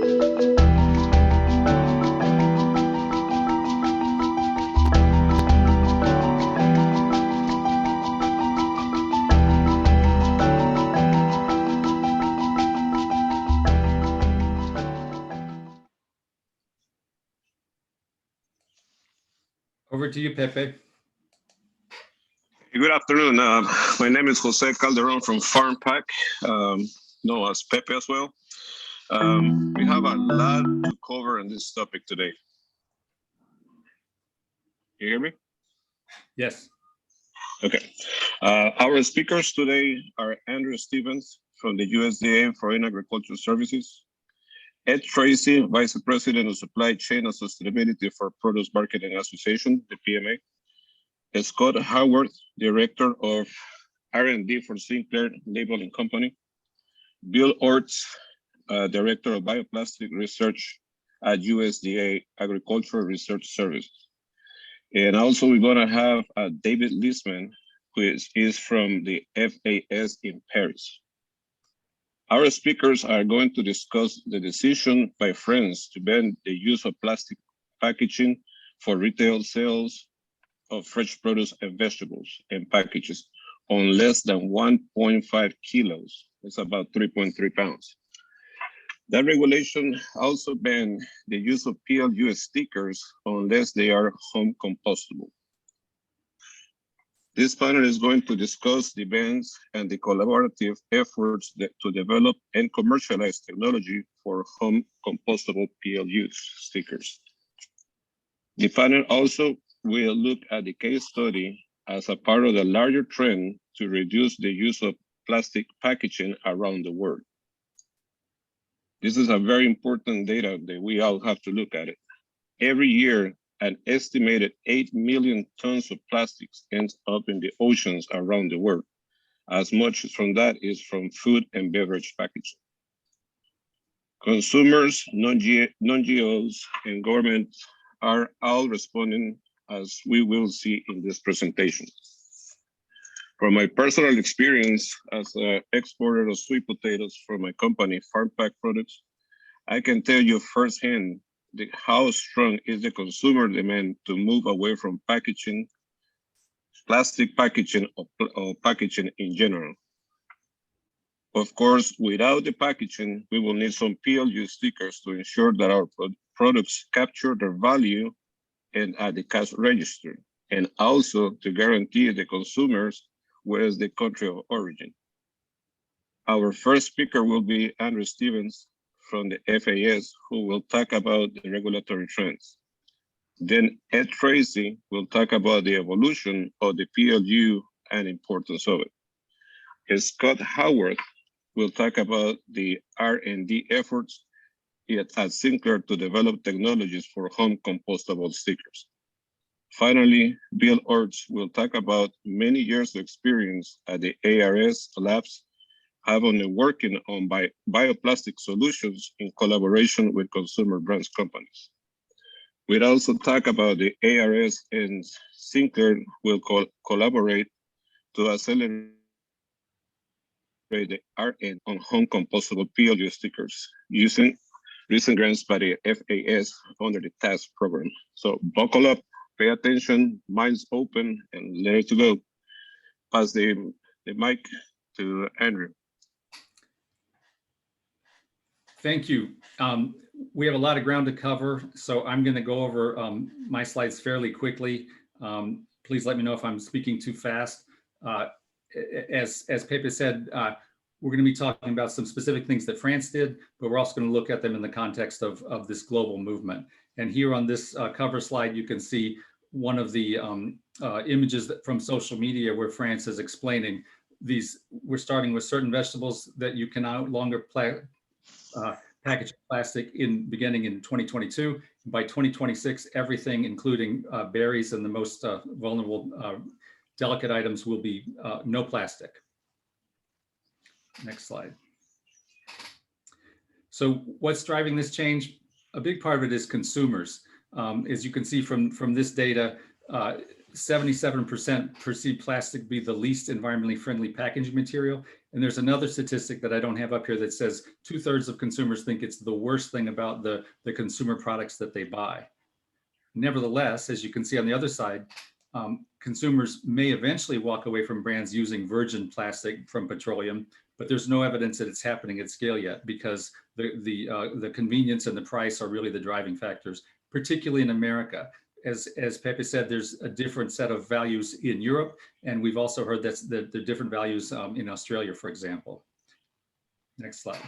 Over to you, Pepe. Good afternoon. My name is Jose Calderon from Farm Pack, known as Pepe as well. We have a lot to cover on this topic today. You hear me? Yes. Okay. Our speakers today are Andrew Stevens from the USDA Foreign Agricultural Services, Ed Tracy, Vice President of Supply Chain and Sustainability for Produce Marketing Association, the PMA, Scott Howard, Director of R&D for Sinclair Labeling Company, Bill Orts, Director of Bioplastic Research at USDA Agricultural Research Service. And also we're gonna have David Lisman, who is from the FAS in Paris. Our speakers are going to discuss the decision by France to ban the use of plastic packaging for retail sales of fresh produce and vegetables and packages on less than 1.5 kilos. It's about 3.3 pounds. That regulation also banned the use of PLU stickers unless they are home compostable. This panel is going to discuss the bans and the collaborative efforts to develop and commercialize technology for home compostable PLU stickers. The panel also will look at the case study as a part of the larger trend to reduce the use of plastic packaging around the world. This is a very important data that we all have to look at it. Every year, an estimated 8 million tons of plastics ends up in the oceans around the world. As much from that is from food and beverage packaging. Consumers, non-NGOs, and governments are all responding, as we will see in this presentation. From my personal experience as an exporter of sweet potatoes for my company, Farm Pack Products, I can tell you firsthand how strong is the consumer demand to move away from packaging, plastic packaging, or packaging in general. Of course, without the packaging, we will need some PLU stickers to ensure that our products capture their value and at the cash register, and also to guarantee the consumers where is the country of origin. Our first speaker will be Andrew Stevens from the FAS, who will talk about the regulatory trends. Then Ed Tracy will talk about the evolution of the PLU and importance of it. Scott Howard will talk about the R&D efforts at Sinclair to develop technologies for home compostable stickers. Finally, Bill Orts will talk about many years of experience at the ARS labs, having working on bioplastic solutions in collaboration with consumer brands companies. We'll also talk about the ARS and Sinclair will collaborate to accelerate the R&D on home compostable PLU stickers using recent grants by the FAS under the TASK program. So buckle up, pay attention, minds open, and ready to go. Pass the mic to Andrew. Thank you. We have a lot of ground to cover, so I'm going to go over my slides fairly quickly. Please let me know if I'm speaking too fast. As Pepe said, we're going to be talking about some specific things that France did, but we're also going to look at them in the context of this global movement. And here on this cover slide, you can see one of the images from social media where France is explaining these. We're starting with certain vegetables that you can no longer package plastic beginning in 2022. By 2026, everything, including berries and the most vulnerable delicate items, will be no plastic. Next slide. So what's driving this change? A big part of it is consumers. As you can see from this data, 77% perceive plastic be the least environmentally friendly packaging material. And there's another statistic that I don't have up here that says 2/3 of consumers think it's the worst thing about the consumer products that they buy. Nevertheless, as you can see on the other side, consumers may eventually walk away from brands using virgin plastic from petroleum, but there's no evidence that it's happening at scale yet, because the convenience and the price are really the driving factors, particularly in America. As Pepe said, there's a different set of values in Europe, and we've also heard that the different values in Australia, for example. Next slide.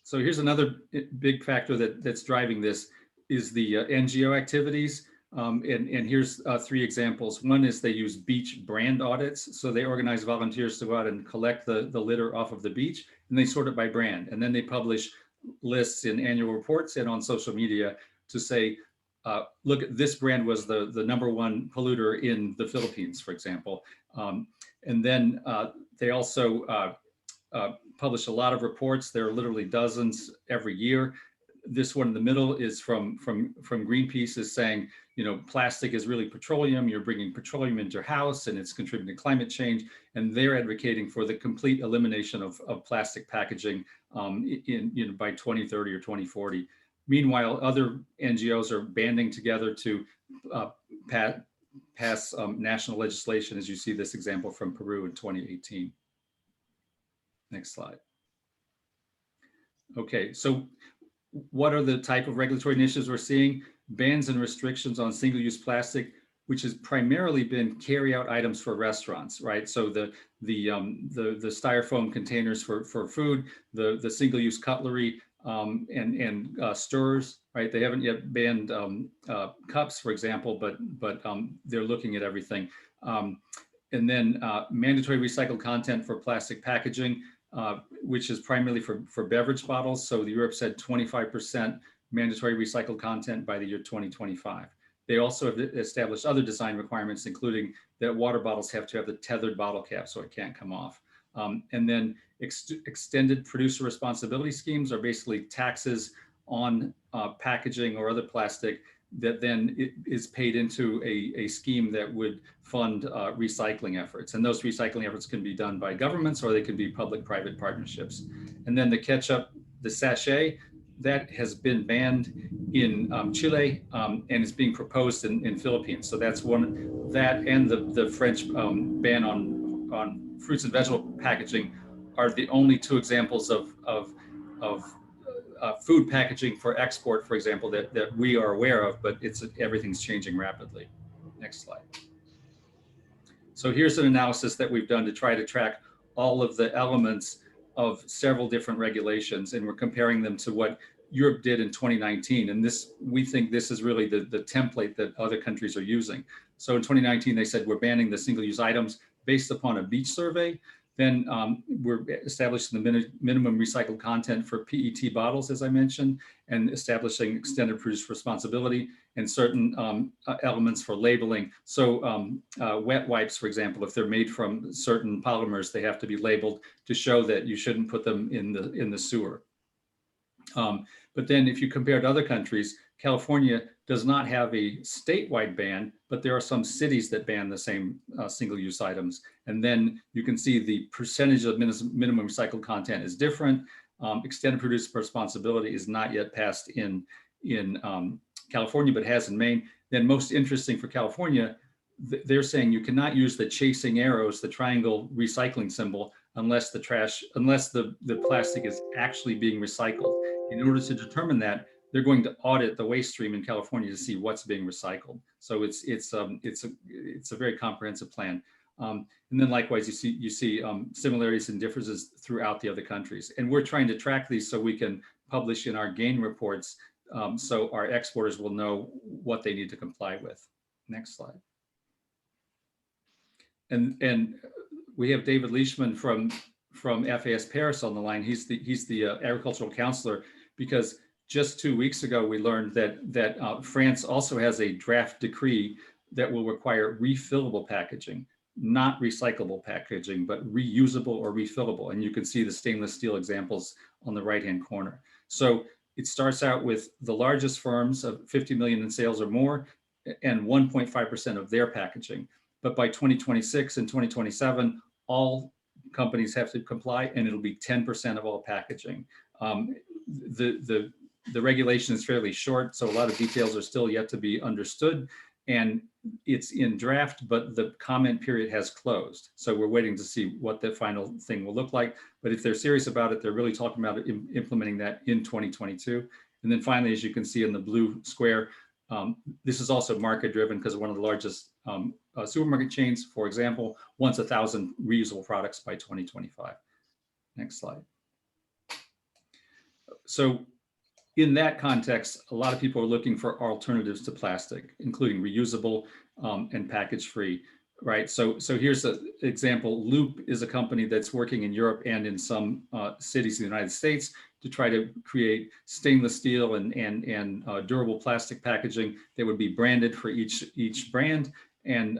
So here's another big factor that's driving this is the NGO activities. And here's 3 examples. One is they use beach brand audits. So they organize volunteers to go out and collect the litter off of the beach, and they sort it by brand. And then they publish lists in annual reports and on social media to say, look, this brand was the #1 polluter in the Philippines, for example. And then they also publish a lot of reports. There are literally dozens every year. This one in the middle is from Greenpeace, is saying, you know, plastic is really petroleum. You're bringing petroleum into your house, and it's contributing to climate change. And they're advocating for the complete elimination of plastic packaging by 2030 or 2040. Meanwhile, other NGOs are banding together to pass national legislation, as you see this example from Peru in 2018. Next slide. Okay, so what are the type of regulatory initiatives we're seeing? Bans and restrictions on single-use plastic, which has primarily been carry-out items for restaurants, right? So the styrofoam containers for food, the single-use cutlery, and stirrers, right? They haven't yet banned cups, for example, but they're looking at everything. And then mandatory recycled content for plastic packaging, which is primarily for beverage bottles. So Europe said 25% mandatory recycled content by the year 2025. They also have established other design requirements, including that water bottles have to have the tethered bottle cap so it can't come off. And then extended producer responsibility schemes are basically taxes on packaging or other plastic that then is paid into a scheme that would fund recycling efforts. And those recycling efforts can be done by governments, or they can be public-private partnerships. And then the ketchup, the sachet, that has been banned in Chile and is being proposed in Philippines. So that's one, that and the French ban on fruits and vegetable packaging are the only 2 examples of food packaging for export, for example, that we are aware of, but everything's changing rapidly. Next slide. So here's an analysis that we've done to try to track all of the elements of several different regulations, and we're comparing them to what Europe did in 2019. And we think this is really the template that other countries are using. So in 2019, they said we're banning the single-use items based upon a beach survey. Then we're establishing the minimum recycled content for PET bottles, as I mentioned, and establishing extended producer responsibility and certain elements for labeling. So wet wipes, for example, if they're made from certain polymers, they have to be labeled to show that you shouldn't put them in the sewer. But then if you compare to other countries, California does not have a statewide ban, but there are some cities that ban the same single-use items. And then you can see the percentage of minimum recycled content is different. Extended producer responsibility is not yet passed in California, but has in Maine. Then most interesting for California, they're saying you cannot use the chasing arrows, the triangle recycling symbol, unless the plastic is actually being recycled. In order to determine that, they're going to audit the waste stream in California to see what's being recycled. So it's a very comprehensive plan. And then likewise, you see similarities and differences throughout the other countries. And we're trying to track these so we can publish in our gain reports, so our exporters will know what they need to comply with. Next slide. And we have David Leishman from FAS Paris on the line. He's the agricultural counselor, because just 2 weeks ago, we learned that France also has a draft decree that will require refillable packaging, not recyclable packaging, but reusable or refillable. And you can see the stainless steel examples on the right-hand corner. So it starts out with the largest firms of 50 million in sales or more, and 1.5% of their packaging. But by 2026 and 2027, all companies have to comply, and it'll be 10% of all packaging. The regulation is fairly short, so a lot of details are still yet to be understood, and it's in draft, but the comment period has closed. So we're waiting to see what the final thing will look like. But if they're serious about it, they're really talking about implementing that in 2022. And then finally, as you can see in the blue square, this is also market driven because one of the largest supermarket chains, for example, wants 1,000 reusable products by 2025. Next slide. So in that context, a lot of people are looking for alternatives to plastic, including reusable and package free, right? So here's an example. Loop is a company that's working in Europe and in some cities in the United States to try to create stainless steel and durable plastic packaging that would be branded for each brand. And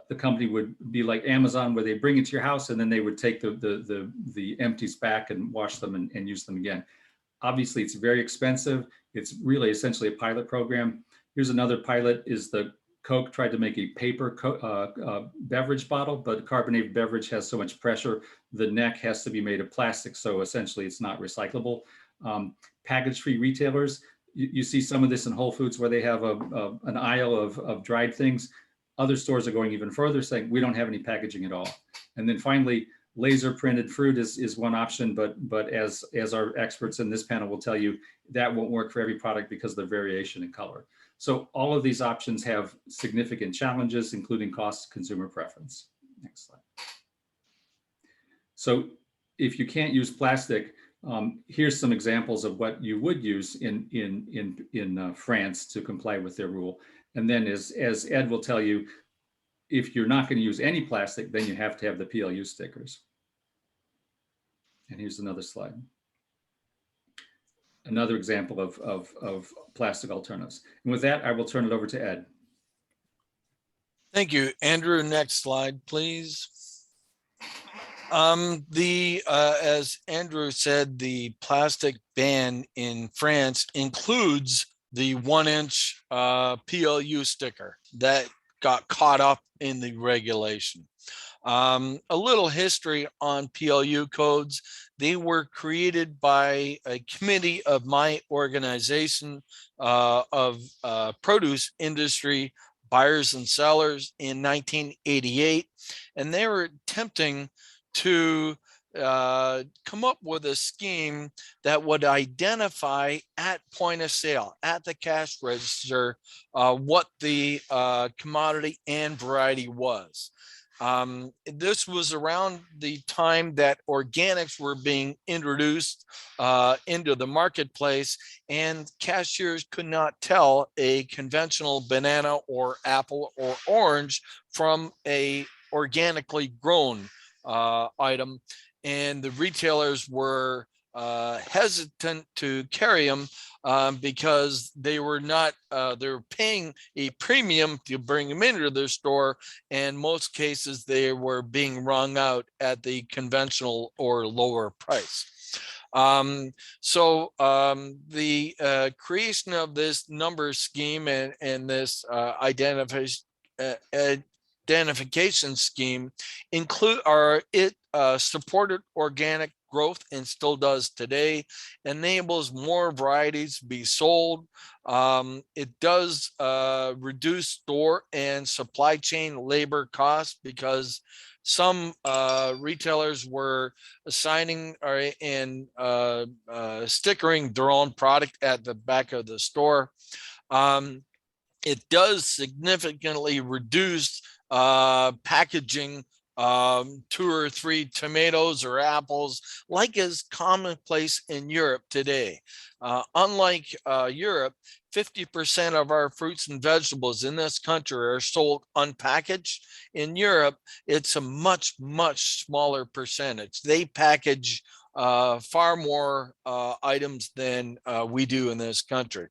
the company would be like Amazon, where they bring it to your house and then they would take the empties back and wash them and use them again. Obviously, it's very expensive. It's really essentially a pilot program. Here's another pilot: is the Coke tried to make a paper beverage bottle, but carbonated beverage has so much pressure, the neck has to be made of plastic. So essentially, it's not recyclable. Package-free retailers, you see some of this in Whole Foods where they have an aisle of dried things. Other stores are going even further, saying we don't have any packaging at all. And then finally, laser printed fruit is one option, but as our experts in this panel will tell you, that won't work for every product because of the variation in color. So all of these options have significant challenges, including cost, consumer preference. Next slide. So if you can't use plastic, here's some examples of what you would use in France to comply with their rule. And then as Ed will tell you, if you're not going to use any plastic, then you have to have the PLU stickers. And here's another slide. Another example of plastic alternatives. And with that, I will turn it over to Ed. Thank you, Andrew. Next slide, please. As Andrew said, the plastic ban in France includes the 1-inch PLU sticker that got caught up in the regulation. A little history on PLU codes. They were created by a committee of my organization of produce industry buyers and sellers in 1988. And they were attempting to come up with a scheme that would identify at point of sale, at the cash register, what the commodity and variety was. This was around the time that organics were being introduced into the marketplace, and cashiers could not tell a conventional banana or apple or orange from a organically grown item, and the retailers were hesitant to carry them because they were not, they were paying a premium to bring them into their store. And most cases, they were being wrung out at the conventional or lower price. The creation of this number scheme and this identification scheme supported organic growth and still does today, enables more varieties to be sold. It does reduce store and supply chain labor costs because some retailers were assigning and stickering their own product at the back of the store. It does significantly reduce packaging 2 or 3 tomatoes or apples, like is commonplace in Europe today. Unlike Europe, 50% of our fruits and vegetables in this country are sold unpackaged. In Europe, it's a much, much smaller percentage. They package far more items than we do in this country.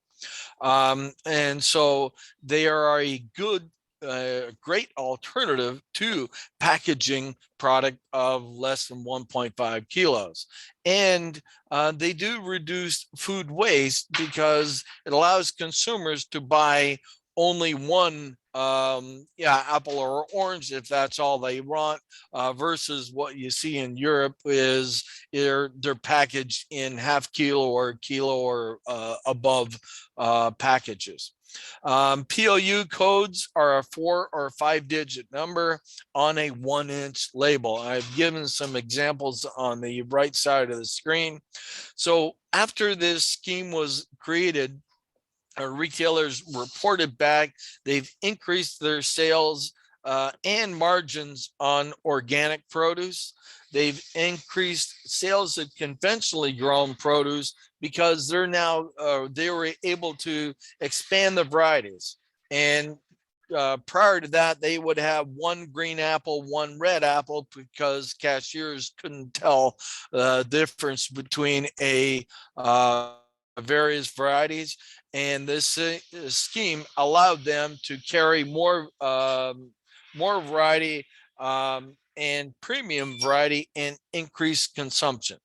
And so they are a good great alternative to packaging product of less than 1.5 kilos. And they do reduce food waste because it allows consumers to buy only one apple or orange if that's all they want, versus what you see in Europe is they're packaged in half kilo or kilo or above packages. PLU codes are a 4 or 5 digit number on a 1-inch label. I've given some examples on the right side of the screen. So after this scheme was created, retailers reported back they've increased their sales and margins on organic produce. They've increased sales of conventionally grown produce because they're now they were able to expand the varieties. And prior to that, they would have one green apple, one red apple, because cashiers couldn't tell the difference between various varieties. And this scheme allowed them to carry more variety and premium variety and increase consumption.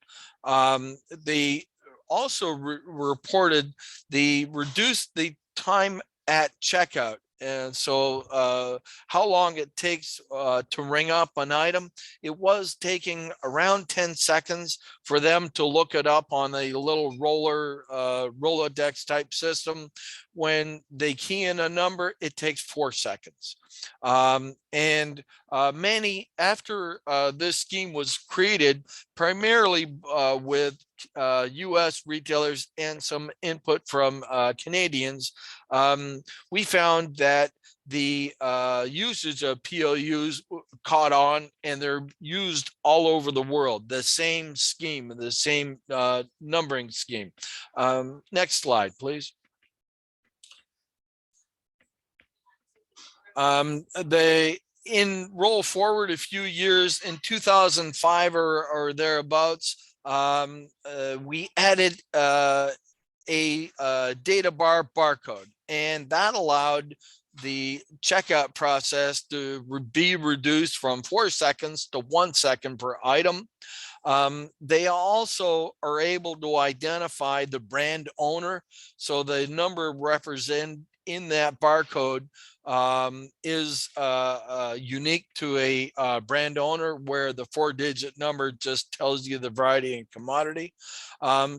They also reported the reduced the time at checkout. And so how long it takes to ring up an item, it was taking around 10 seconds for them to look it up on a little Rolodex type system. When they key in a number, it takes 4 seconds. Many, after this scheme was created, primarily with US retailers and some input from Canadians, we found that the usage of PLUs caught on, and they're used all over the world. The same scheme, the same numbering scheme. Next slide, please. They roll forward a few years in 2005 or thereabouts. We added a data bar barcode, and that allowed the checkout process to be reduced from 4 seconds to 1 second per item. They also are able to identify the brand owner. So the number represented in that barcode is unique to a brand owner, where the 4-digit number just tells you the variety and commodity.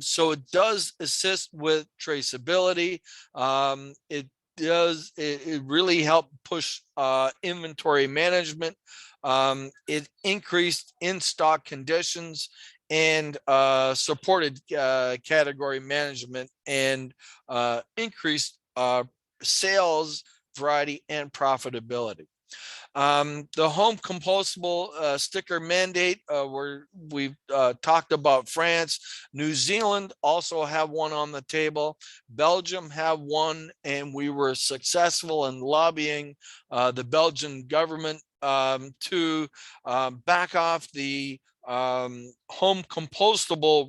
So it does assist with traceability. It really helped push inventory management. It increased in-stock conditions and supported category management, and increased sales, variety, and profitability. The home compostable sticker mandate, where we've talked about France. New Zealand also have one on the table. Belgium have one, and we were successful in lobbying the Belgian government to back off the home compostable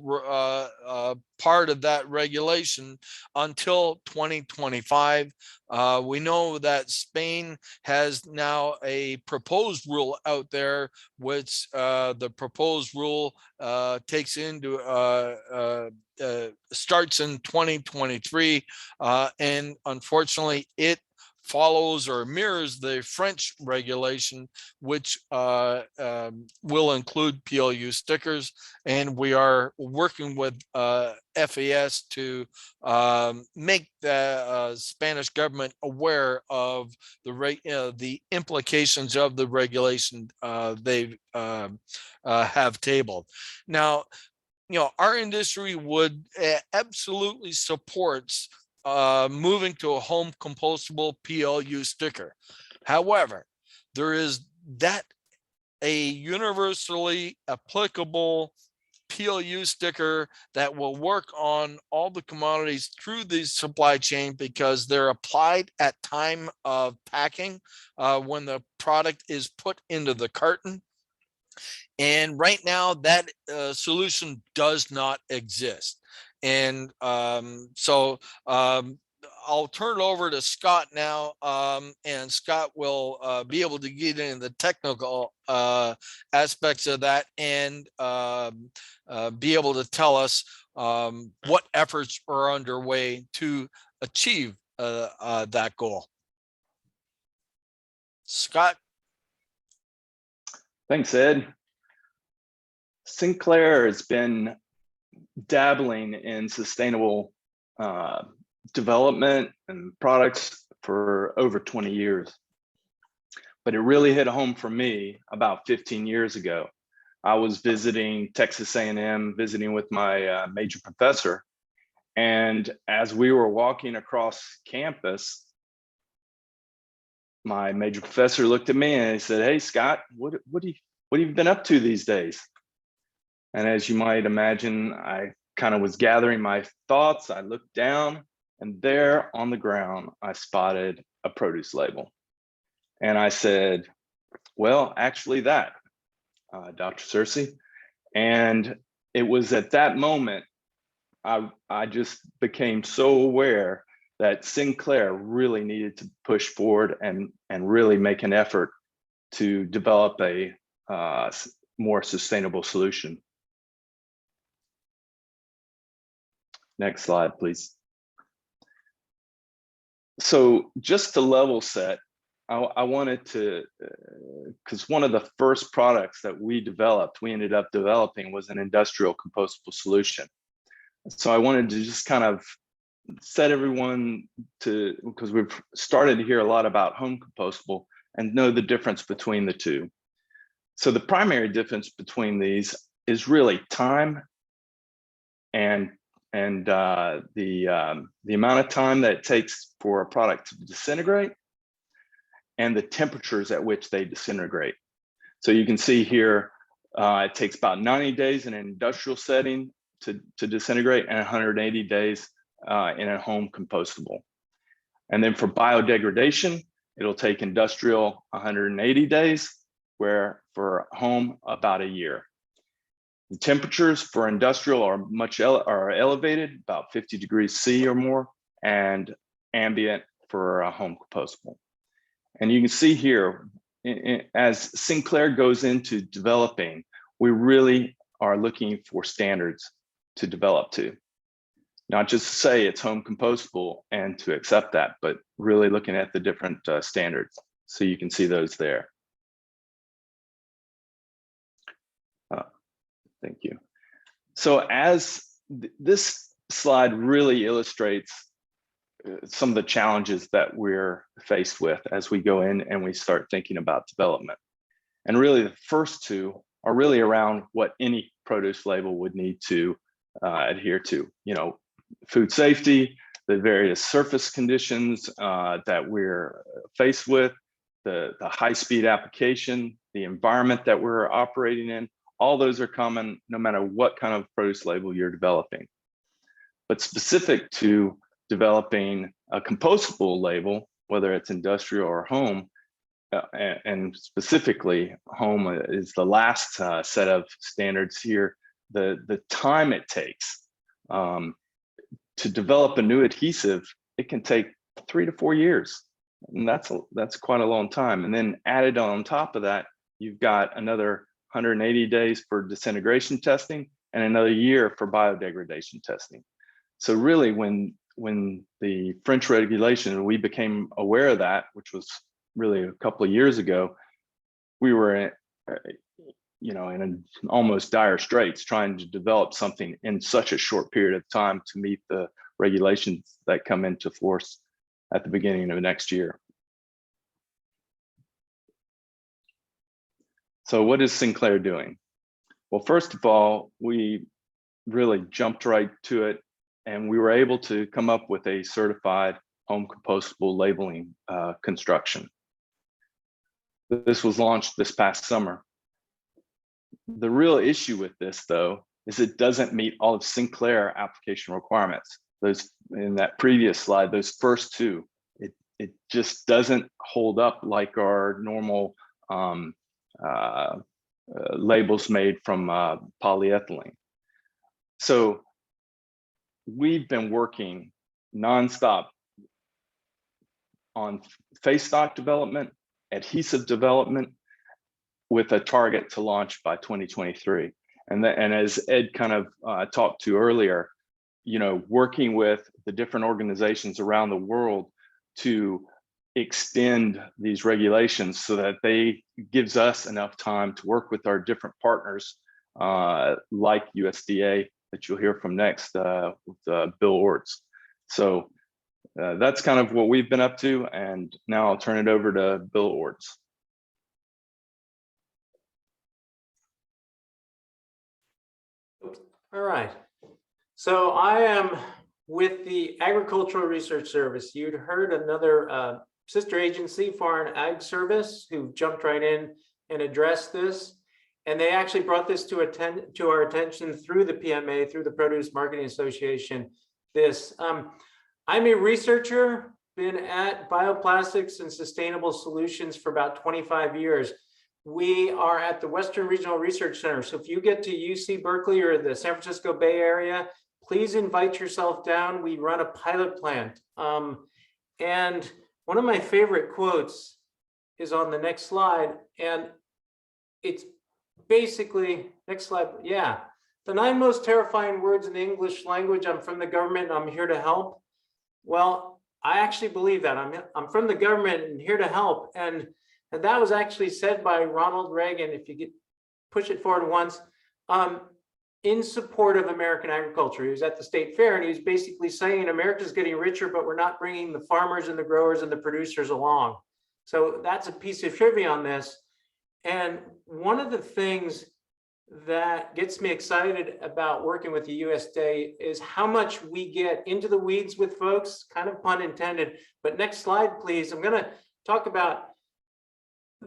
part of that regulation until 2025. We know that Spain has now a proposed rule out there, which the proposed rule takes into starts in 2023, and unfortunately it follows or mirrors the French regulation, which will include PLU stickers. And we are working with FAS to make the Spanish government aware of the implications of the regulation they have tabled. Now, our industry would absolutely supports moving to a home compostable PLU sticker. However, there is a universally applicable PLU sticker that will work on all the commodities through the supply chain, because they're applied at time of packing when the product is put into the carton. And right now that solution does not exist. And so I'll turn it over to Scott now, and Scott will be able to get into the technical aspects of that, and be able to tell us what efforts are underway to achieve that goal. Scott. Thanks, Ed. Sinclair has been dabbling in sustainable development and products for over 20 years. But it really hit home for me about 15 years ago. I was visiting Texas A&M, visiting with my major professor. And as we were walking across campus, my major professor looked at me and he said, "Hey, Scott, what have you been up to these days?" And as you might imagine, I kind of was gathering my thoughts. I looked down, and there on the ground, I spotted a produce label. And I said, "Well, actually that, Dr. Searcy." And it was at that moment, I just became so aware that Sinclair really needed to push forward and really make an effort to develop a more sustainable solution. Next slide, please. So just to level set, I wanted to, because one of the first products that we ended up developing was an industrial compostable solution. So I wanted to just kind of set everyone to, because we've started to hear a lot about home compostable and know the difference between the two. So the primary difference between these is really time and the amount of time that it takes for a product to disintegrate and the temperatures at which they disintegrate. So you can see here, it takes about 90 days in an industrial setting to disintegrate and 180 days in a home compostable. And then for biodegradation, it'll take industrial 180 days, where for home about a year. The temperatures for industrial are elevated, about 50 degrees C or more, and ambient for a home compostable. And you can see here, as Sinclair goes into developing, we really are looking for standards to develop to. Not just to say it's home compostable and to accept that, but really looking at the different standards. So you can see those there. Thank you. So as this slide really illustrates some of the challenges that we're faced with as we go in and we start thinking about development. And really the first two are really around what any produce label would need to adhere to. You know, food safety, the various surface conditions that we're faced with, the high-speed application, the environment that we're operating in. All those are common no matter what kind of produce label you're developing. But specific to developing a compostable label, whether it's industrial or home, and specifically home is the last set of standards here, the time it takes to develop a new adhesive, it can take 3 to 4 years. And that's quite a long time. And then added on top of that, you've got another 180 days for disintegration testing and another year for biodegradation testing. So really when the French regulation, we became aware of that, which was really a couple of years ago, we were in an almost dire straits trying to develop something in such a short period of time to meet the regulations that come into force at the beginning of next year. So what is Sinclair doing? Well, first of all, we really jumped right to it, and we were able to come up with a certified home compostable labeling construction. This was launched this past summer. The real issue with this, though, is it doesn't meet all of Sinclair application requirements. Those in that previous slide, those first two, it just doesn't hold up like our normal labels made from polyethylene. So we've been working nonstop on face stock development, adhesive development, with a target to launch by 2023. And as Ed kind of talked to earlier, you know, working with the different organizations around the world to extend these regulations so that they gives us enough time to work with our different partners, like USDA that you'll hear from next, with Bill Orts. So that's kind of what we've been up to, and now I'll turn it over to Bill Orts. All right. So I am with the Agricultural Research Service. You'd heard another sister agency, Foreign Ag Service, who jumped right in and addressed this. And they actually brought this to our attention through the PMA, through the Produce Marketing Association. I'm a researcher, been at bioplastics and sustainable solutions for about 25 years. We are at the Western Regional Research Center. So if you get to UC Berkeley or the San Francisco Bay Area, please invite yourself down. We run a pilot plant. And one of my favorite quotes is on the next slide. And it's basically, next slide, yeah. The 9 most terrifying words in the English language: I'm from the government, I'm here to help. Well, I actually believe that. I'm from the government and here to help. And that was actually said by Ronald Reagan, if you push it forward once, in support of American agriculture. He was at the state fair and he was basically saying America's getting richer, but we're not bringing the farmers and the growers and the producers along. So that's a piece of trivia on this. And one of the things that gets me excited about working with the USDA is how much we get into the weeds with folks, kind of pun intended. But next slide, please. I'm going to talk about,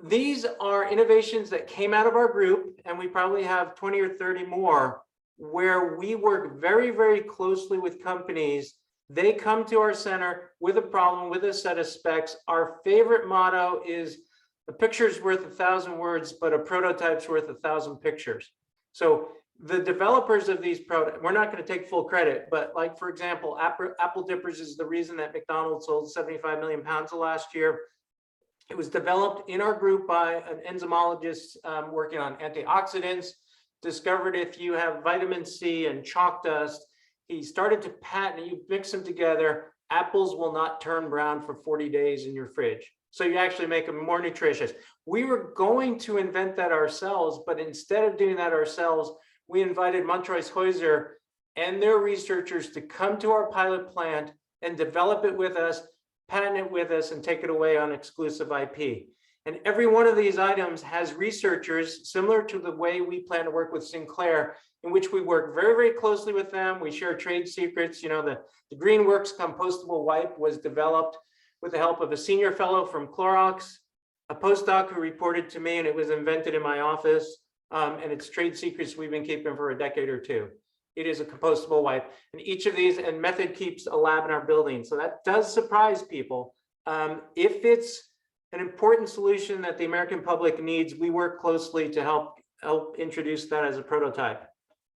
these are innovations that came out of our group, and we probably have 20 or 30 more, where we work very, very closely with companies. They come to our center with a problem, with a set of specs. Our favorite motto is, a picture's worth 1,000 words, but a prototype's worth 1,000 pictures. So the developers of these products, we're not going to take full credit, but like, for example, apple dippers is the reason that McDonald's sold 75 million pounds last year. It was developed in our group by an enzymologist working on antioxidants, discovered if you have vitamin C and chalk dust, he started to patent, you mix them together, apples will not turn brown for 40 days in your fridge. So you actually make them more nutritious. We were going to invent that ourselves, but instead of doing that ourselves, we invited Montreuil-Heuser and their researchers to come to our pilot plant and develop it with us, patent it with us, and take it away on exclusive IP. And every one of these items has researchers, similar to the way we plan to work with Sinclair, in which we work very, very closely with them. We share trade secrets. You know, the GreenWorks compostable wipe was developed with the help of a senior fellow from Clorox, a postdoc who reported to me, and it was invented in my office. And it's trade secrets we've been keeping for a decade or two. It is a compostable wipe. And each of these, and Method keeps a lab in our building. So that does surprise people. If it's an important solution that the American public needs, we work closely to help introduce that as a prototype.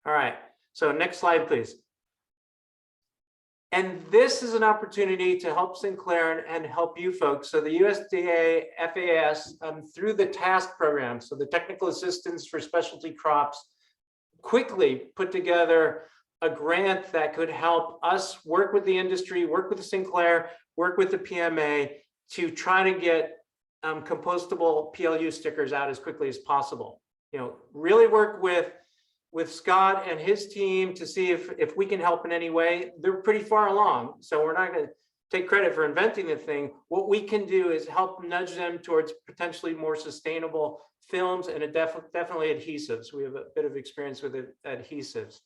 All right, so next slide, please. And this is an opportunity to help Sinclair and help you folks. So the USDA FAS, through the TASK program, so the Technical Assistance for Specialty Crops, quickly put together a grant that could help us work with the industry, work with Sinclair, work with the PMA to try to get compostable PLU stickers out as quickly as possible. You know, really work with Scott and his team to see if we can help in any way. They're pretty far along, so we're not going to take credit for inventing the thing. What we can do is help nudge them towards potentially more sustainable films and definitely adhesives. We have a bit of experience with adhesives.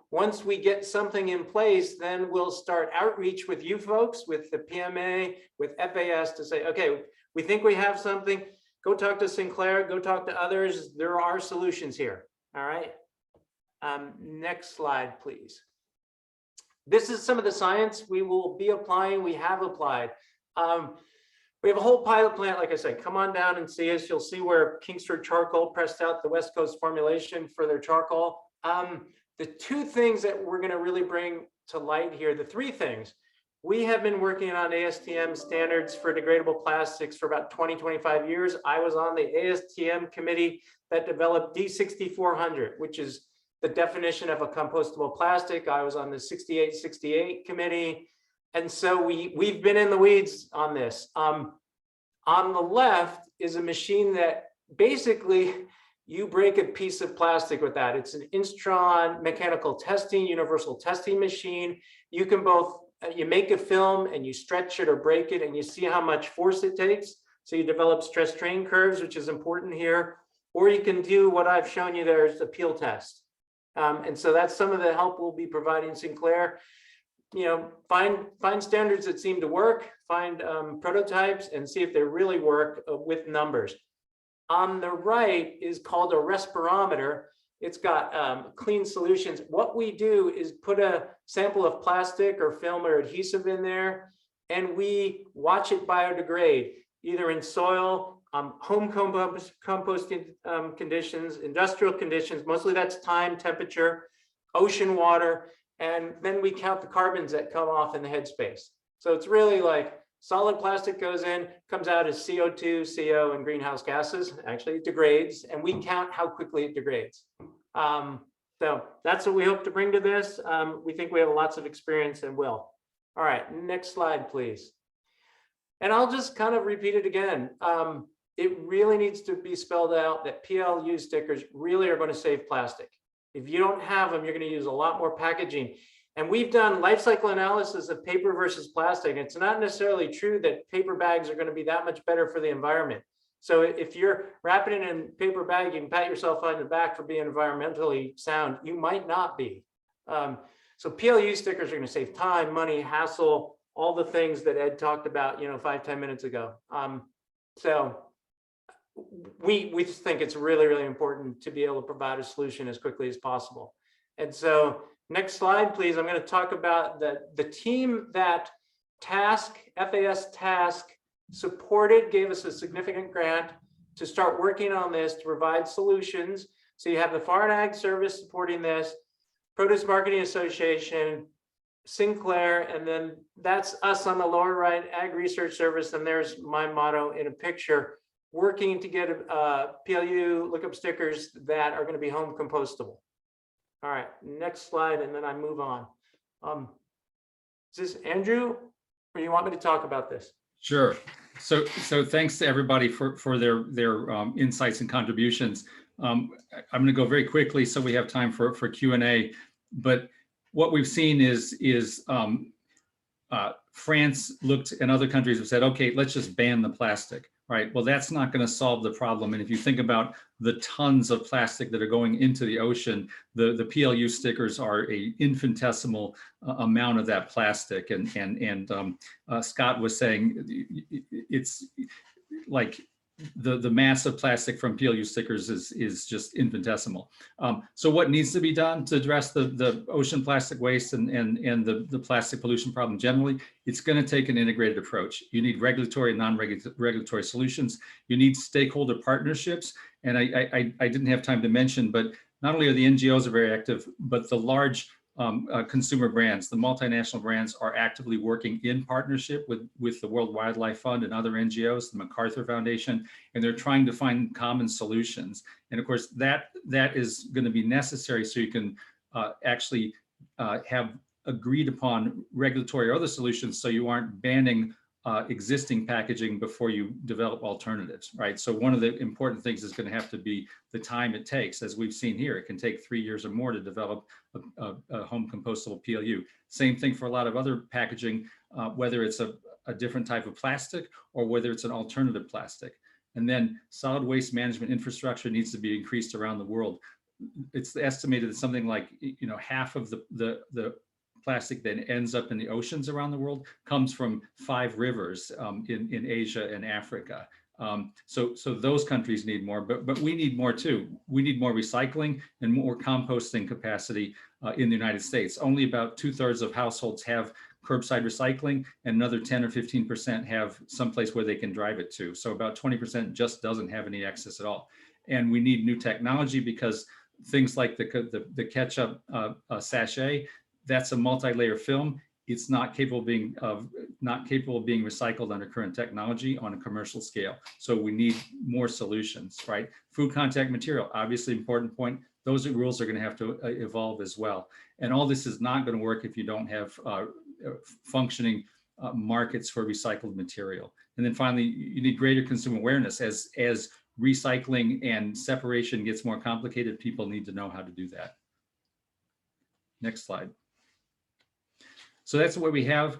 Once we get something in place, then we'll start outreach with you folks, with the PMA, with FAS to say, okay, we think we have something. Go talk to Sinclair, go talk to others. There are solutions here. All right. Next slide, please. This is some of the science we will be applying. We have applied. We have a whole pilot plant. Like I said, come on down and see us. You'll see where Kingsford Charcoal pressed out the West Coast formulation for their charcoal. The two things that we're going to really bring to light here, the three things. We have been working on ASTM standards for degradable plastics for about 20-25 years. I was on the ASTM committee that developed D6400, which is the definition of a compostable plastic. I was on the 6868 committee. And so we've been in the weeds on this. On the left is a machine that basically you break a piece of plastic with that. It's an Instron mechanical testing, universal testing machine. You can both, you make a film and you stretch it or break it and you see how much force it takes. So you develop stress strain curves, which is important here. Or you can do what I've shown you there is a peel test. And so that's some of the help we'll be providing Sinclair. You know, find standards that seem to work, find prototypes and see if they really work with numbers. On the right is called a respirometer. It's got clean solutions. What we do is put a sample of plastic or film or adhesive in there, and we watch it biodegrade, either in soil, home composting conditions, industrial conditions, mostly that's time, temperature, ocean water, and then we count the carbons that come off in the headspace. So it's really like solid plastic goes in, comes out as CO2, CO, and greenhouse gases. Actually, it degrades, and we count how quickly it degrades. So that's what we hope to bring to this. We think we have lots of experience and will. All right, next slide, please. And I'll just kind of repeat it again. It really needs to be spelled out that PLU stickers really are going to save plastic. If you don't have them, you're going to use a lot more packaging. And we've done life cycle analysis of paper versus plastic. It's not necessarily true that paper bags are going to be that much better for the environment. So if you're wrapping it in paper bag, you can pat yourself on the back for being environmentally sound. You might not be. So PLU stickers are going to save time, money, hassle, all the things that Ed talked about, 5-10 minutes ago. So we just think it's really, really important to be able to provide a solution as quickly as possible. And so next slide, please. I'm going to talk about the team that FAS Task supported, gave us a significant grant to start working on this to provide solutions. So you have the Foreign Ag Service supporting this, Produce Marketing Association, Sinclair, and then that's us on the lower right, Ag Research Service, and there's my motto in a picture, working to get PLU lookup stickers that are going to be home compostable. All right, next slide, and then I move on. Is this Andrew, or you want me to talk about this? Sure. So thanks to everybody for their insights and contributions. I'm going to go very quickly so we have time for Q&A. But what we've seen is France looked and other countries have said, okay, let's just ban the plastic. Right. Well, that's not going to solve the problem. And if you think about the tons of plastic that are going into the ocean, the PLU stickers are a infinitesimal amount of that plastic. And Scott was saying it's like the mass of plastic from PLU stickers is just infinitesimal. So what needs to be done to address the ocean plastic waste and the plastic pollution problem generally? It's going to take an integrated approach. You need regulatory and non-regulatory solutions. You need stakeholder partnerships. And I didn't have time to mention, but not only are the NGOs are very active, but the large consumer brands, the multinational brands are actively working in partnership with the World Wildlife Fund and other NGOs, the MacArthur Foundation, and they're trying to find common solutions. And of course, that is going to be necessary so you can actually have agreed upon regulatory or other solutions so you aren't banning existing packaging before you develop alternatives, right? So one of the important things is going to have to be the time it takes. As we've seen here, it can take 3 years or more to develop a home compostable PLU. Same thing for a lot of other packaging, whether it's a different type of plastic or whether it's an alternative plastic. And then solid waste management infrastructure needs to be increased around the world. It's estimated that something like half of the plastic that ends up in the oceans around the world comes from 5 rivers in Asia and Africa. So those countries need more, but we need more too. We need more recycling and more composting capacity in the United States. Only about 2/3 of households have curbside recycling, and another 10 or 15% have someplace where they can drive it to. So about 20% just doesn't have any access at all. And we need new technology because things like the ketchup sachet, that's a multi-layer film. It's not capable of being recycled under current technology on a commercial scale. So we need more solutions, right? Food contact material, obviously important point. Those rules are going to have to evolve as well. And all this is not going to work if you don't have functioning markets for recycled material. And then finally, you need greater consumer awareness. As recycling and separation gets more complicated, people need to know how to do that. Next slide. So that's what we have.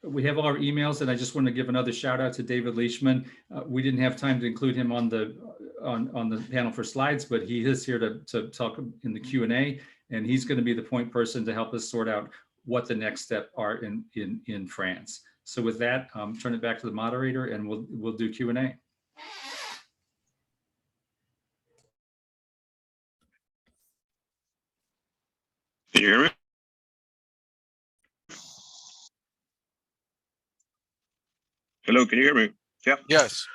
We have all our emails, and I just want to give another shout out to David Leishman. We didn't have time to include him on the panel for slides, but he is here to talk in the Q&A, and he's going to be the point person to help us sort out what the next step are in France. So with that, turn it back to the moderator, and we'll do Q&A. Can you hear me? Hello, can you hear me? Yeah. Yes.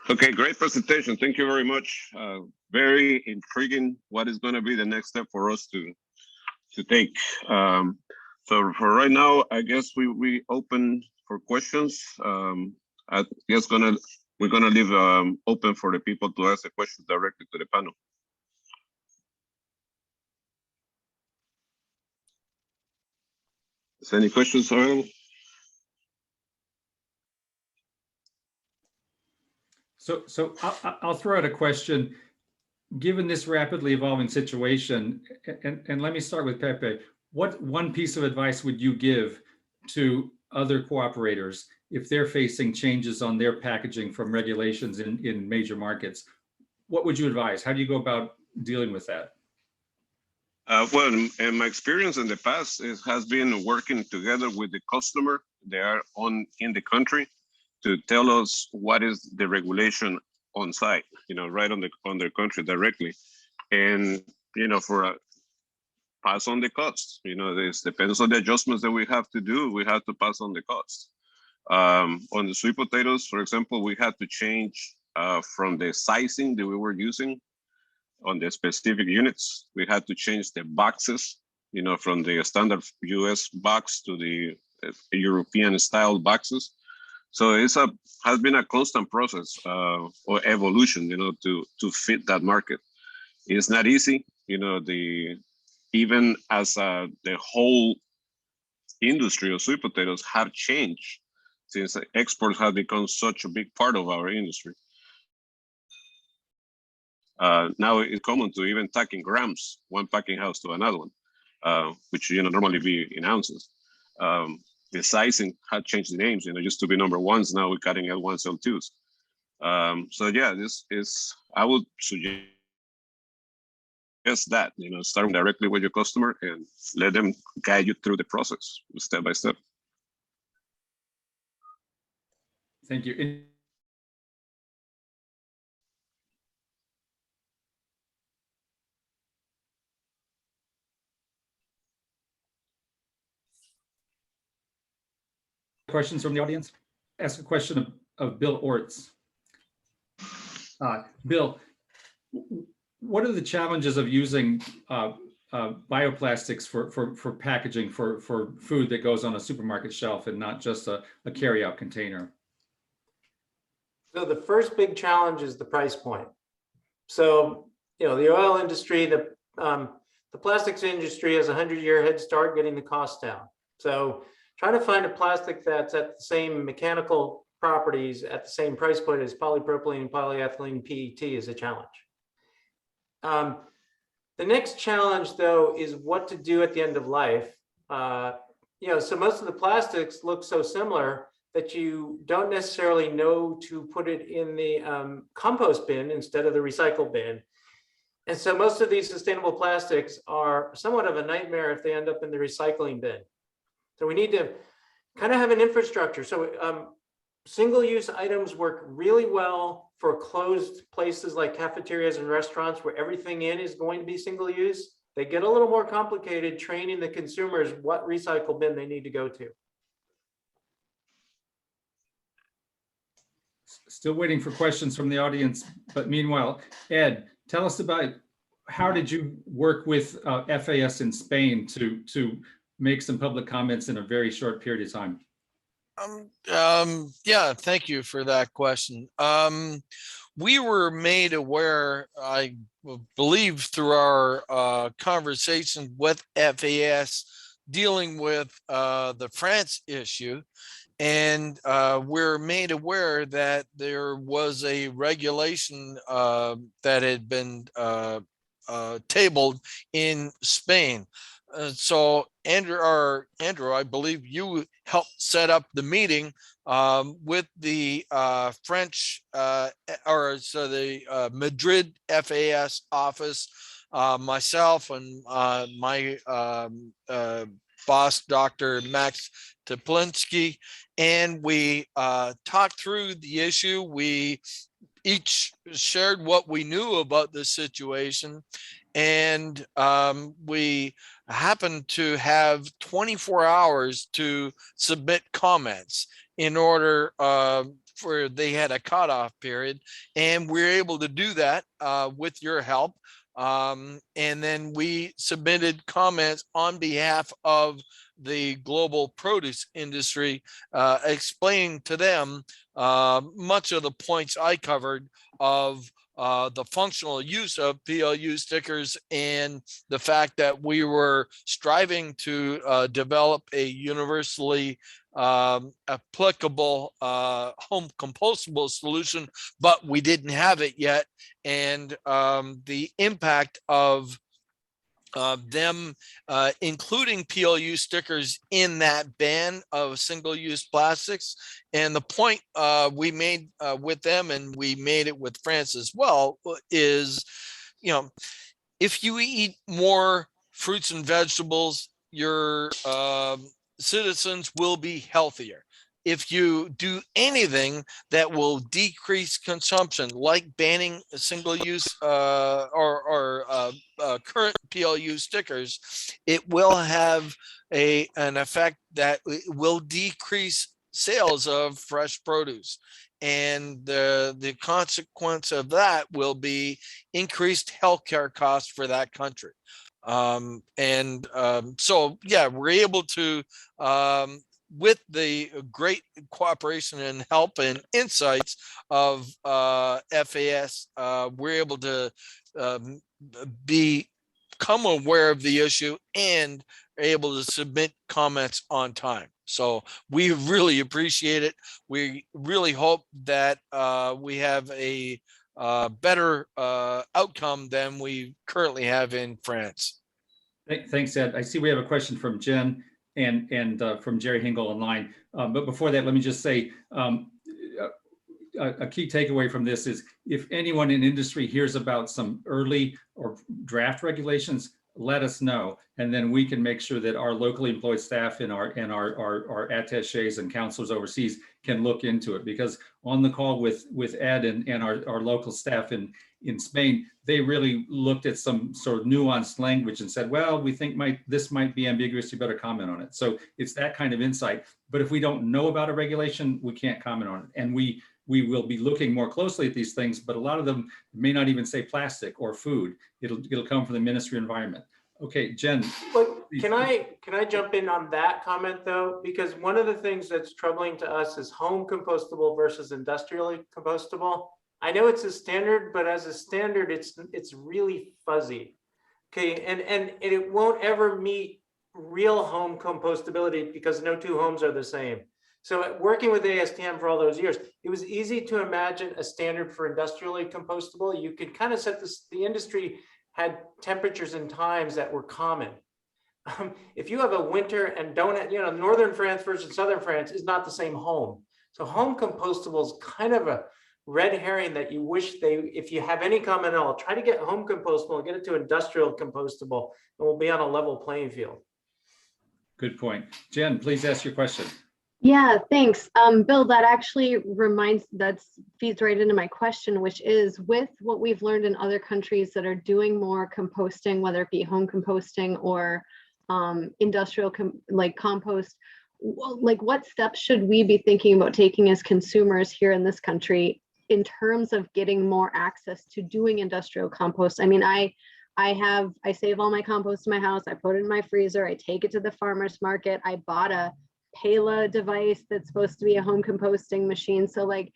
Okay, great presentation. Thank you very much. Very intriguing. What is going to be the next step for us to take? So for right now, I guess we open for questions. I guess we're gonna leave open for the people to ask the questions directly to the panel. Is any questions available? So I'll throw out a question. Given this rapidly evolving situation, and let me start with Pepe, what one piece of advice would you give to other cooperators if they're facing changes on their packaging from regulations in major markets? What would you advise? How do you go about dealing with that? Well, in my experience in the past, it has been working together with the customer. They are in the country to tell us what is the regulation on site, right on their country directly, and for pass on the cost. This depends on the adjustments that we have to do. We have to pass on the cost. On the sweet potatoes, for example, we had to change from the sizing that we were using on the specific units. We had to change the boxes, from the standard US box to the European style boxes. So has been a constant process or evolution, to fit that market. It's not easy, even as the whole industry of sweet potatoes have changed since exports have become such a big part of our industry. Now it's common to even tack in grams, one packing house to another one, which normally be in ounces. The sizing had changed the names, used to be number ones, now we're cutting L1s, L2s. So yeah, this is, I would suggest that, starting directly with your customer and let them guide you through the process step by step. Thank you. Questions from the audience? Ask a question of Bill Orts. Bill, what are the challenges of using bioplastics for packaging for food that goes on a supermarket shelf and not just a carry-out container? So the first big challenge is the price point. So, the oil industry, the plastics industry has a 100-year head start getting the cost down. So trying to find a plastic that's at the same mechanical properties at the same price point as polypropylene, polyethylene, PET is a challenge. The next challenge, though, is what to do at the end of life. So most of the plastics look so similar that you don't necessarily know to put it in the compost bin instead of the recycle bin. And so most of these sustainable plastics are somewhat of a nightmare if they end up in the recycling bin. So we need to kind of have an infrastructure. So single-use items work really well for closed places like cafeterias and restaurants where everything in is going to be single-use. They get a little more complicated training the consumers what recycle bin they need to go to. Still waiting for questions from the audience, but meanwhile, Ed, tell us about how did you work with FAS in Spain to make some public comments in a very short period of time? Yeah, thank you for that question. We were made aware, I believe, through our conversation with FAS dealing with the France issue, and we're made aware that there was a regulation that had been tabled in Spain. So Andrew, I believe you helped set up the meeting with the French the Madrid FAS office, myself and my boss, Dr. Max Toplinski, and we talked through the issue. We each shared what we knew about the situation, and we happened to have 24 hours to submit comments in order for they had a cutoff period, and we were able to do that with your help. And then we submitted comments on behalf of the global produce industry, explaining to them much of the points I covered of the functional use of PLU stickers and the fact that we were striving to develop a universally applicable home compostable solution, but we didn't have it yet. And the impact of them including PLU stickers in that ban of single-use plastics. And the point we made with them, and we made it with France as well, is, you know, if you eat more fruits and vegetables, your citizens will be healthier. If you do anything that will decrease consumption, like banning single-use or current PLU stickers, it will have an effect that will decrease sales of fresh produce. And the consequence of that will be increased healthcare costs for that country. So yeah, we're able to with the great cooperation and help and insights of FAS, we're able to become aware of the issue and are able to submit comments on time. So we really appreciate it. We really hope that we have a better outcome than we currently have in France. Thanks, Ed. I see we have a question from Jen and from Jerry Hingle online. But before that, let me just say a key takeaway from this is if anyone in industry hears about some early or draft regulations, let us know, and then we can make sure that our locally employed staff and our attachés and counselors overseas can look into it. Because on the call with Ed and our local staff in Spain, they really looked at some sort of nuanced language and said, well, we think this might be ambiguous, you better comment on it. So it's that kind of insight. But if we don't know about a regulation, we can't comment on it. And we will be looking more closely at these things, but a lot of them may not even say plastic or food. It'll come from the Ministry of Environment. Okay, Jen. But can I jump in on that comment though? Because one of the things that's troubling to us is home compostable versus industrially compostable. I know it's a standard, but as a standard, it's really fuzzy. Okay, and it won't ever meet real home compostability because no two homes are the same. So working with ASTM for all those years, it was easy to imagine a standard for industrially compostable. You could kind of set this, the industry had temperatures and times that were common. If you have a winter and don't have, northern France versus southern France is not the same home. So home compostable is kind of a red herring that you wish if you have any comment at all, try to get home compostable and get it to industrial compostable, and we'll be on a level playing field. Good point. Jen, please ask your question. Yeah, thanks. Bill, that actually feeds right into my question, which is with what we've learned in other countries that are doing more composting, whether it be home composting or industrial compost, like what steps should we be thinking about taking as consumers here in this country in terms of getting more access to doing industrial compost? I mean, I save all my compost in my house. I put it in my freezer. I take it to the farmer's market. I bought a Pela device that's supposed to be a home composting machine. So like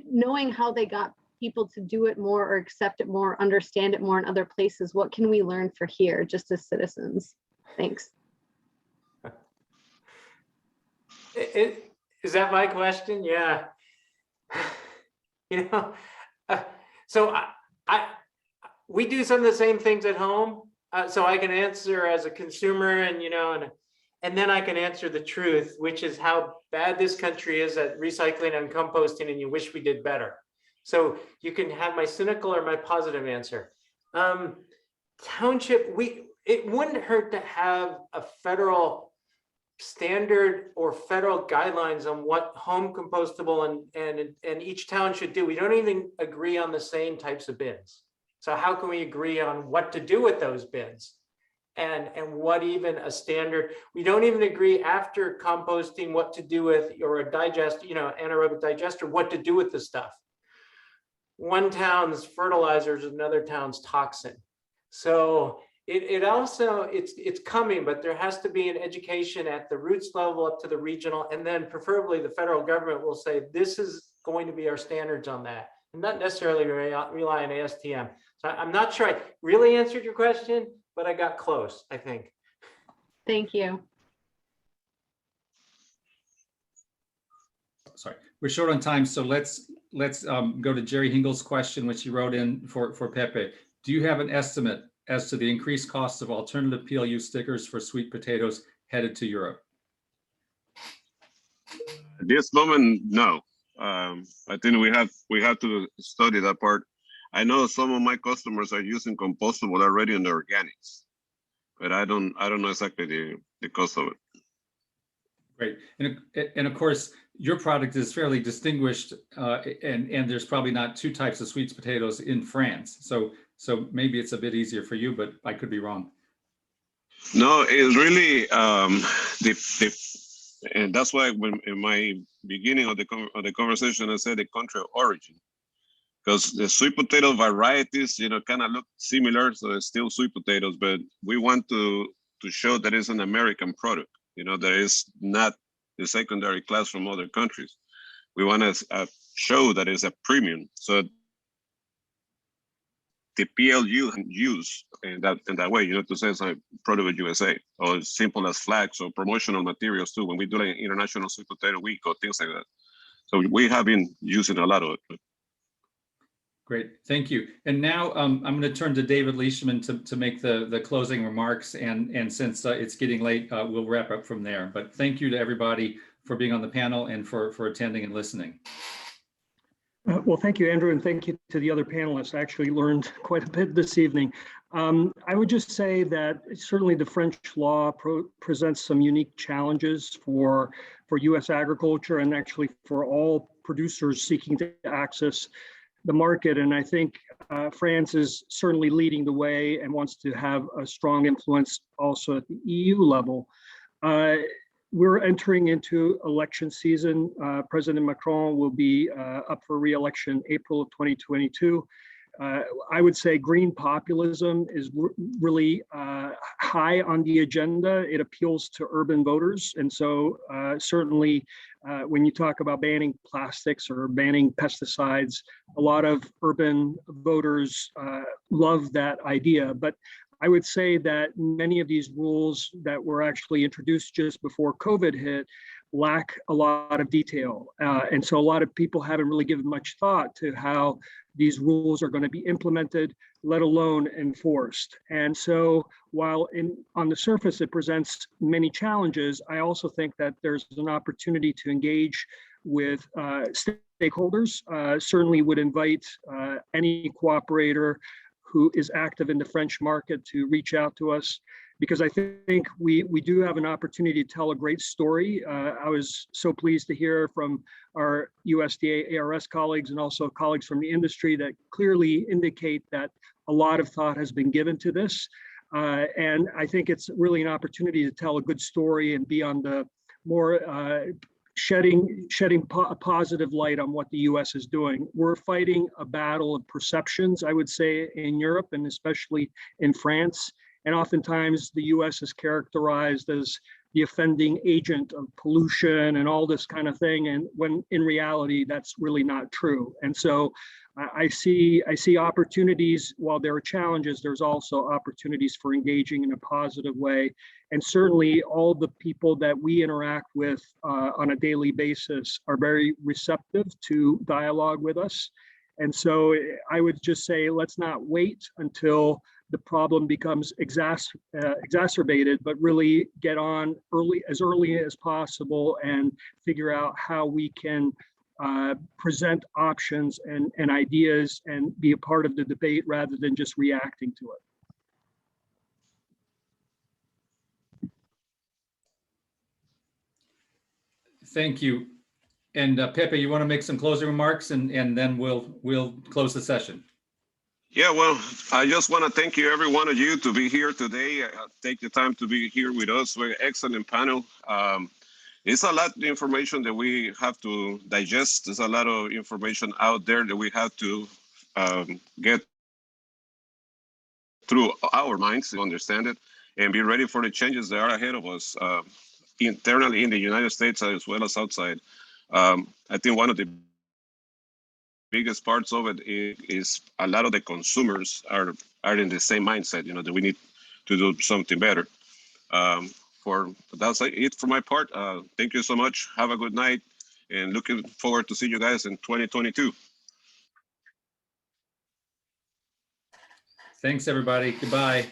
knowing how they got people to do it more or accept it more, understand it more in other places, what can we learn for here just as citizens? Thanks. Is that my question? Yeah. You know, so we do some of the same things at home. So I can answer as a consumer, and and then I can answer the truth, which is how bad this country is at recycling and composting, and you wish we did better. So you can have my cynical or my positive answer. Township, it wouldn't hurt to have a federal standard or federal guidelines on what home compostable and each town should do. We don't even agree on the same types of bins. So how can we agree on what to do with those bins? And what even a standard, we don't even agree after composting what to do with, or a anaerobic digester, what to do with the stuff. One town's fertilizer is another town's toxin. So it also, it's coming, but there has to be an education at the roots level up to the regional, and then preferably the federal government will say, this is going to be our standards on that, and not necessarily rely on ASTM. So I'm not sure I really answered your question, but I got close, I think. Thank you. Sorry, we're short on time, so let's go to Jerry Hingel's question, which he wrote in for Pepe. Do you have an estimate as to the increased costs of alternative PLU stickers for sweet potatoes headed to Europe? At this moment, no. I think we have to study that part. I know some of my customers are using compostable already in the organics, but I don't know exactly the cost of it. Great, and of course, your product is fairly distinguished, and there's probably not two types of sweet potatoes in France. So maybe it's a bit easier for you, but I could be wrong. No, it's really and that's why when in my beginning of the conversation I said the country of origin, because the sweet potato varieties, kind of look similar, so it's still sweet potatoes, but we want to show that it's an American product. There is not the secondary class from other countries. We want to show that it's a premium. So the PLU use in that way, to say it's a product of USA, or as simple as flags or promotional materials too, when we do like International Sweet Potato Week or things like that. So we have been using a lot of it. Great, thank you. And now I'm going to turn to David Leishman to make the closing remarks. And since it's getting late, we'll wrap up from there. But thank you to everybody for being on the panel and for attending and listening. Well, thank you, Andrew, and thank you to the other panelists. I actually learned quite a bit this evening. I would just say that certainly the French law presents some unique challenges for U.S. agriculture and actually for all producers seeking to access the market. And I think France is certainly leading the way and wants to have a strong influence also at the EU level. We're entering into election season. President Macron will be up for re-election April of 2022. I would say green populism is really high on the agenda. It appeals to urban voters. And so certainly when you talk about banning plastics or banning pesticides, a lot of urban voters love that idea. But I would say that many of these rules that were actually introduced just before COVID hit lack a lot of detail. And so a lot of people haven't really given much thought to how these rules are going to be implemented, let alone enforced. And so while on the surface it presents many challenges, I also think that there's an opportunity to engage with stakeholders. Certainly would invite any cooperator who is active in the French market to reach out to us, because I think we do have an opportunity to tell a great story. I was so pleased to hear from our USDA ARS colleagues and also colleagues from the industry that clearly indicate that a lot of thought has been given to this. And I think it's really an opportunity to tell a good story and be on the more shedding a positive light on what the US is doing. We're fighting a battle of perceptions, I would say, in Europe and especially in France. And oftentimes the US is characterized as the offending agent of pollution and all this kind of thing. And when in reality, that's really not true. And so I see opportunities. While there are challenges, there's also opportunities for engaging in a positive way. And certainly all the people that we interact with on a daily basis are very receptive to dialogue with us. And so I would just say, let's not wait until the problem becomes exacerbated, but really get on as early as possible and figure out how we can present options and ideas and be a part of the debate rather than just reacting to it. Thank you. And Pepe, you want to make some closing remarks and then we'll close the session. Yeah, well, I just want to thank you, every one of you, to be here today. Take the time to be here with us. We're an excellent panel. It's a lot of information that we have to digest. There's a lot of information out there that we have to get through our minds to understand it and be ready for the changes that are ahead of us, internally in the United States as well as outside. I think one of the biggest parts of it is a lot of the consumers are in the same mindset, that we need to do something better. That's it for my part. Thank you so much. Have a good night, and looking forward to see you guys in 2022. Thanks, everybody. Goodbye.